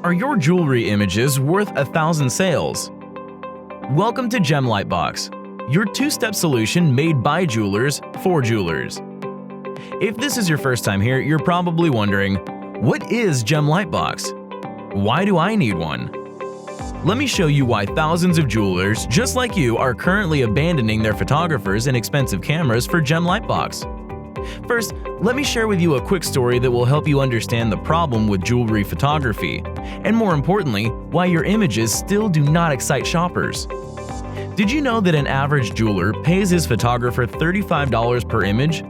Are your jewelry images worth 1,000 sales? Welcome to Gem Lightbox, your two-step solution made by jewelers for jewelers. If this is your first time here, you're probably wondering, what is Gem Lightbox? Why do I need one? Let me show you why thousands of jewelers just like you are currently abandoning their photographers and expensive cameras for Gem Lightbox. First, let me share with you a quick story that will help you understand the problem with jewelry photography, and more importantly, why your images still do not excite shoppers. Did you know that an average jeweler pays his photographer $35 per image?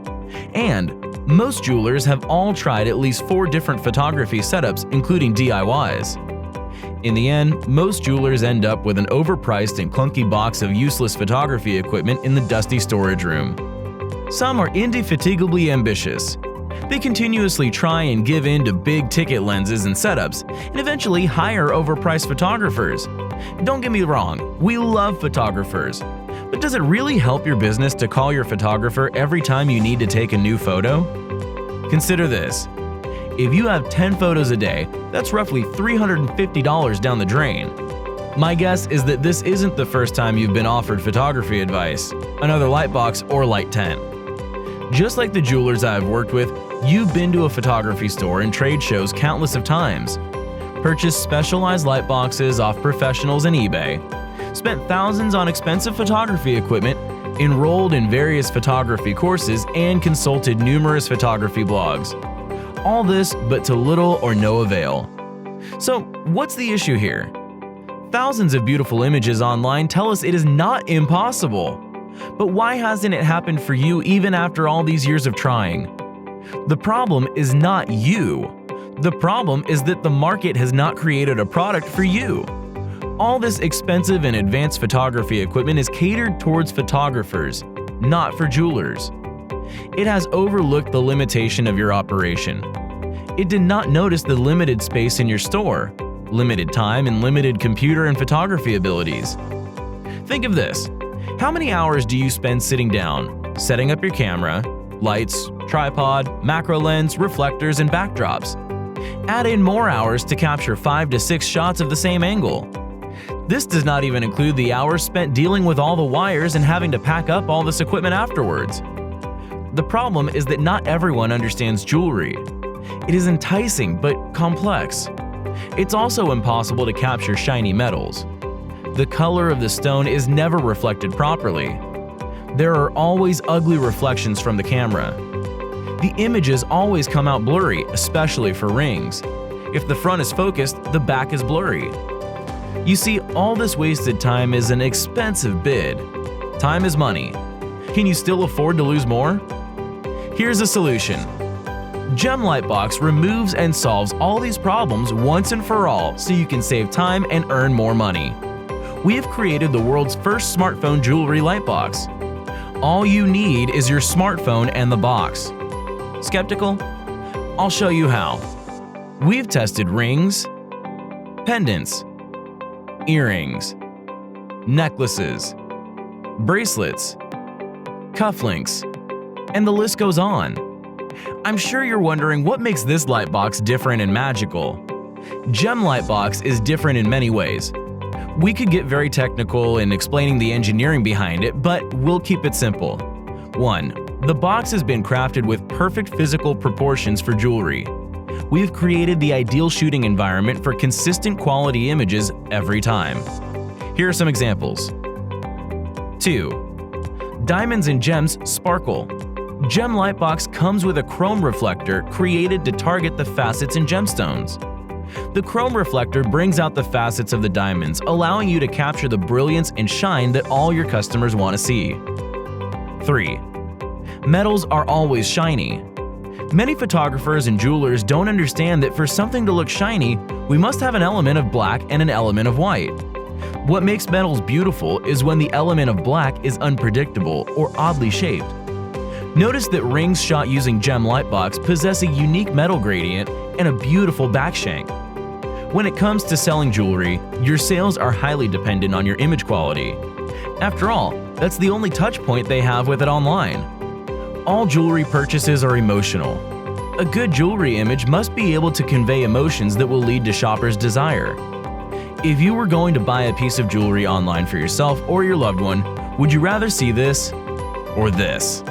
And most jewelers have all tried at least 4 different photography setups, including DIYs. In the end, most jewelers end up with an overpriced and clunky box of useless photography equipment in the dusty storage room. Some are indefatigably ambitious. They continuously try and give in to big-ticket lenses and setups, and eventually hire overpriced photographers. Don't get me wrong, we love photographers. But does it really help your business to call your photographer every time you need to take a new photo? Consider this. If you have 10 photos a day, that's roughly $350 down the drain. My guess is that this isn't the first time you've been offered photography advice, another Lightbox or light tent. Just like the jewelers I have worked with, you've been to a photography store and trade shows countless of times, purchased specialized light boxes off professionals and eBay, spent thousands on expensive photography equipment, enrolled in various photography courses, and consulted numerous photography blogs. All this, but to little or no avail. So, what's the issue here? Thousands of beautiful images online tell us it is not impossible. But why hasn't it happened for you even after all these years of trying? The problem is not you. The problem is that the market has not created a product for you. All this expensive and advanced photography equipment is catered towards photographers, not for jewelers. It has overlooked the limitation of your operation. It did not notice the limited space in your store, limited time, and limited computer and photography abilities. Think of this. How many hours do you spend sitting down, setting up your camera, lights, tripod, macro lens, reflectors, and backdrops? Add in more hours to capture 5 to 6 shots of the same angle. This does not even include the hours spent dealing with all the wires and having to pack up all this equipment afterwards. The problem is that not everyone understands jewelry. It is enticing but complex. It's also impossible to capture shiny metals. The color of the stone is never reflected properly. There are always ugly reflections from the camera. The images always come out blurry, especially for rings. If the front is focused, the back is blurry. You see, all this wasted time is an expensive bid. Time is money. Can you still afford to lose more? Here's a solution. Gem Lightbox removes and solves all these problems once and for all so you can save time and earn more money. We have created the world's first smartphone jewelry lightbox. All you need is your smartphone and the box. Skeptical? I'll show you how. We've tested rings, pendants, earrings, necklaces, bracelets, cufflinks, and the list goes on. I'm sure you're wondering what makes this lightbox different and magical. Gem Lightbox is different in many ways. We could get very technical in explaining the engineering behind it, but we'll keep it simple. 1. The box has been crafted with perfect physical proportions for jewelry. We've created the ideal shooting environment for consistent quality images every time. Here are some examples. 2. Diamonds and gems sparkle. Gem Lightbox comes with a chrome reflector created to target the facets in gemstones. The chrome reflector brings out the facets of the diamonds, allowing you to capture the brilliance and shine that all your customers want to see. 3. Metals are always shiny. Many photographers and jewelers don't understand that for something to look shiny, we must have an element of black and an element of white. What makes metals beautiful is when the element of black is unpredictable or oddly shaped. Notice that rings shot using Gem Lightbox possess a unique metal gradient and a beautiful backshank. When it comes to selling jewelry, your sales are highly dependent on your image quality. After all, that's the only touch point they have with it online. All jewelry purchases are emotional. A good jewelry image must be able to convey emotions that will lead to shoppers' desire. If you were going to buy a piece of jewelry online for yourself or your loved one, would you rather see this or this?